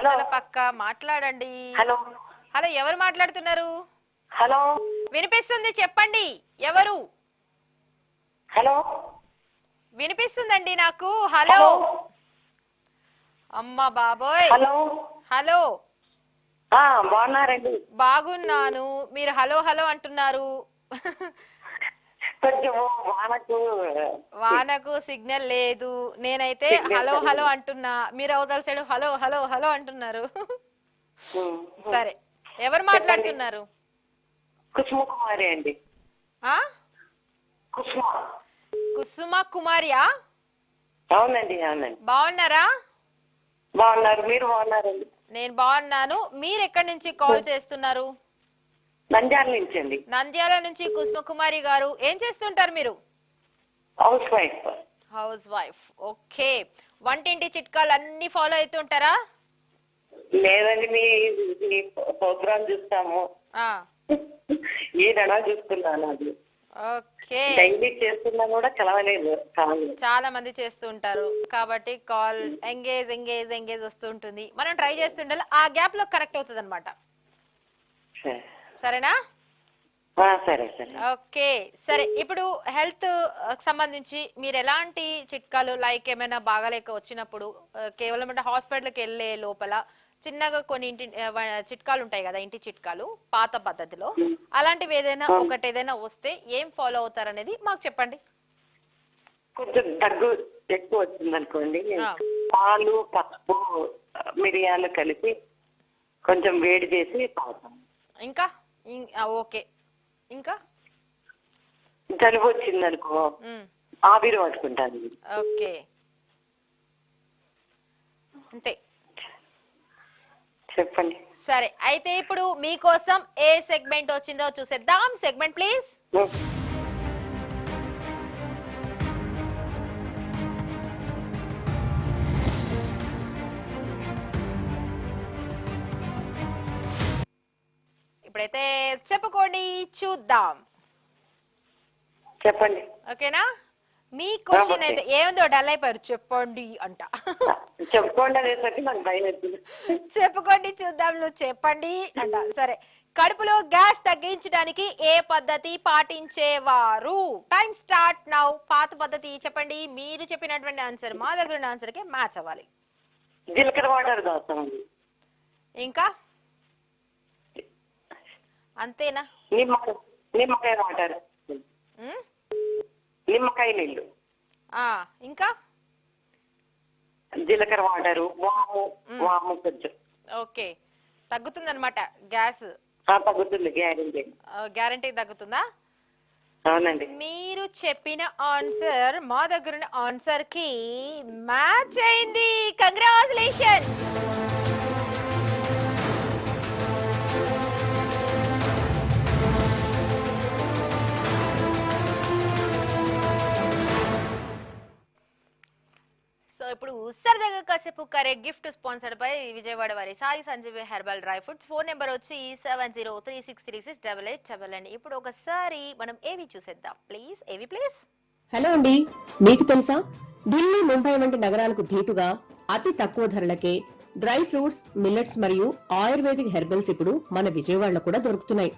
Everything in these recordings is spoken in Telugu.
హలో పక్క మాట్లాడండి. హలో హలో, ఎవరు మాట్లాడుతున్నారు? హలో వినిపిస్తుంది, చెప్పండి. ఎవరు? హలో వినిపిస్తుందండి నాకు. హలో. అమ్మ బాబోయ్. Hello hello. బాగున్నారండి? బాగున్నాను. మీరు హలో హలో అంటున్నారు. కొంచెం వానకు సిగ్నల్ లేదు. నేనైతే హలో హలో అంటున్నా, మీరు అవతల సైడ్ హలో హలో హలో అంటున్నారు. సరే, ఎవరు మాట్లాడుతున్నారు? కుసుమ కుమారి అండి. కుసుమ కుమారియా? అవునండి అవునండి. బాగున్నారా? బాగున్నారు, మీరు బాగున్నారండి? నేను బాగున్నాను. మీరు ఎక్కడి నుంచి కాల్ చేస్తున్నారు? నంద్యాల నుంచి అండి. నంద్యాల నుంచి కుసుమ కుమారి గారు. ఏం చేస్తుంటారు మీరు? House wife. House wife, okay. వంటింటి చిట్కాలు అన్ని ఫాలో అవుతుంటారా? లేదండి, మీ ప్రోగ్రామ్ చూస్తాము. ఏదైనా చూస్తున్నాను. అది ఓకే. డైలీ చేస్తున్నా కూడా కలవలేదు. చాలా మంది చేస్తూ ఉంటారు కాబట్టి కాల్ ఎంగేజ్ ఎంగేజ్ ఎంగేజ్ వస్తూ ఉంటుంది. మనం ట్రై చేస్తుండాలి, ఆ గ్యాప్ లో కరెక్ట్ అవుతుంది అనమాట. సరేనా? సరే సరే. ఓకే, సరే. ఇప్పుడు హెల్త్ సంబంధించి మీరు ఎలాంటి చిట్కాలు, లైక్ ఏమైనా బాగాలేక వచ్చినప్పుడు కేవలం అంటే హాస్పిటల్కి వెళ్ళే లోపల చిన్నగా కొన్ని ఇంటి చిట్కాలు ఉంటాయి కదా, ఇంటి చిట్కాలు పాత పద్ధతిలో, అలాంటివి ఏదైనా ఒకటి ఏదైనా వస్తే ఏం ఫాలో అవుతారనేది మాకు చెప్పండి. కొంచెం దగ్గు ఎక్కువ వచ్చింది అనుకోండి, పాలు పసుపు మిరియాలు కలిపి కొంచెం వేడి చేసి తాగుతాం. ఇంకా ఓకే. ఇంకా జలుబు వచ్చింది అనుకో, ఆవిరి పట్టుకుంటాను. ఓకే, అంతే. చెప్పండి. సరే, అయితే ఇప్పుడు మీకోసం ఏ సెగ్మెంట్ వచ్చిందో చూసేద్దాం. Segment please. ఇప్పుడైతే చెప్పుకోండి, చూద్దాం. చెప్పండి. ఓకేనా? మీ క్వశ్చన్ అయితే ఏముందో డల్ అయిపోయారు, చెప్పండి అంట. చెప్పుకోండి అనేసరికి నాకు భయం వచ్చింది. చెప్పుకోండి చూద్దాం, నువ్వు చెప్పండి అంట. సరే, కడుపులో గ్యాస్ తగ్గించడానికి ఏ పద్ధతి పాటించేవారు? Time start now. పాత పద్ధతి చెప్పండి. మీరు చెప్పినటువంటి ఆన్సర్ మా దగ్గర ఉన్న ఆన్సర్ కి మ్యాచ్ అవ్వాలి. జీలకర్ర వాటర్ తాగుతాం. ఇంకా అంతేనా? నిమ్మకాయ వాటర్, నిమ్మకాయ నీళ్ళు, ఇంకా జీలకర్ర వాటరు, వాము కొంచెం. ఓకే, తగ్గుతుంది అనమాట గ్యాస్? తగ్గుతుంది, గ్యారెంటీ. గ్యారెంటీ తగ్గుతుందా? అవునండి. మీరు చెప్పిన ఆన్సర్ మా దగ్గర ఉన్న ఆన్సర్ కి మ్యాచ్ అయింది. కంగ్రాచులేషన్స్. సో ఇప్పుడు సరదాగా కాసేపు correct gift sponsored by Vijayawada వారి Sai Sanjeevi herbal dry fruits. Phone number వచ్చి 7036368888. ఇప్పుడు ఒకసారి మనం ఏవి చూసేద్దాం ప్లీజ్. ఏవి ప్లీజ్. హలో అండి, మీకు తెలుసా ఢిల్లీ, ముంబై వంటి నగరాలకు ధీటుగా అతి తక్కువ ధరలకే డ్రై ఫ్రూట్స్, మిల్లెట్స్ మరియు ఆయుర్వేదిక్ హెర్బల్స్ ఇప్పుడు మన విజయవాడలో కూడా దొరుకుతున్నాయి.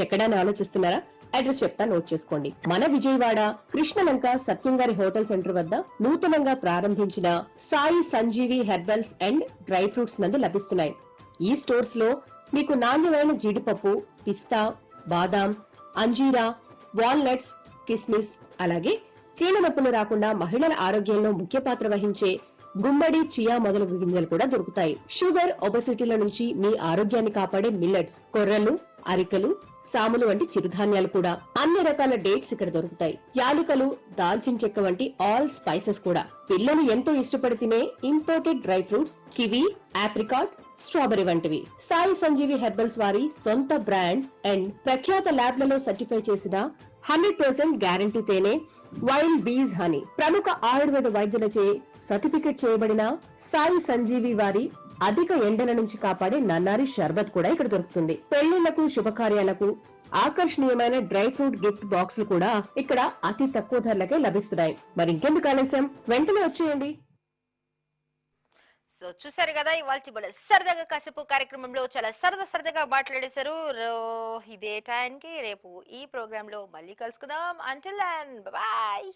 ఎక్కడైనా ఆలోచిస్తున్నారా? అడ్రస్ చెప్తా, నోట్ చేసుకోండి. మన విజయవాడ కృష్ణలంక సత్యంగారి హోటల్ సెంటర్ వద్ద నూతనంగా ప్రారంభించిన సాయి సంజీవి హెర్బల్స్ అండ్ డ్రై ఫ్రూట్స్ నందు లభిస్తున్నాయి. ఈ స్టోర్స్ లో మీకు నాణ్యమైన జీడిపప్పు, పిస్తా, బాదాం, అంజీరా, వాల్నట్స్, కిస్మిస్, అలాగే కీళ్ళ నొప్పులు రాకుండా మహిళల ఆరోగ్యంలో ముఖ్య పాత్ర వహించే గుమ్మడి, చియా మొదలగు గింజలు కూడా దొరుకుతాయి. షుగర్, ఒబెసిటీల నుంచి మీ ఆరోగ్యాన్ని కాపాడే మిల్లెట్స్, కొర్రలు, అరికలు, సాములు వంటి చిరుధాన్యాలు కూడా, అన్ని రకాల డేట్స్ ఇక్కడ దొరుకుతాయి. యాలుకలు, దాల్చిన చెక్క వంటి ఆల్ స్పైసెస్ కూడా. పిల్లలు ఎంతో ఇష్టపడి తినే imported dry fruits, kiwi, apricot, strawberry వంటివి. సాయి సంజీవి హెర్బల్స్ వారి సొంత బ్రాండ్ అండ్ ప్రఖ్యాత ల్యాబ్లలో సర్టిఫై చేసిన 100% గ్యారంటీ తేనె వైల్డ్ బీజ్ హనీ, ప్రముఖ ఆయుర్వేద వైద్యులచే సర్టిఫికెట్ చేయబడిన సాయి సంజీవి వారి అధిక ఎండల నుంచి కాపాడే నన్నారి షర్బత్ కూడా ఇక్కడ దొరుకుతుంది. పెళ్లిళ్లకు, శుభకార్యాలకు ఆకర్షణీయమైన డ్రై ఫ్రూట్ గిఫ్ట్ బాక్సులు కూడా ఇక్కడ అతి తక్కువ ధరలకే లభిస్తున్నాయి. మరి ఇంకెందుకు ఆలస్యం, వెంటనే వచ్చేయండి. సో చూసారు కదా ఇవాళ సరదాగా కాసేపు కార్యక్రమంలో చాలా సరదాగా మాట్లాడేశారు. ఇదే టైంకి రేపు ఈ ప్రోగ్రామ్ లో మళ్ళీ కలుసుకుందాం. Until then bye.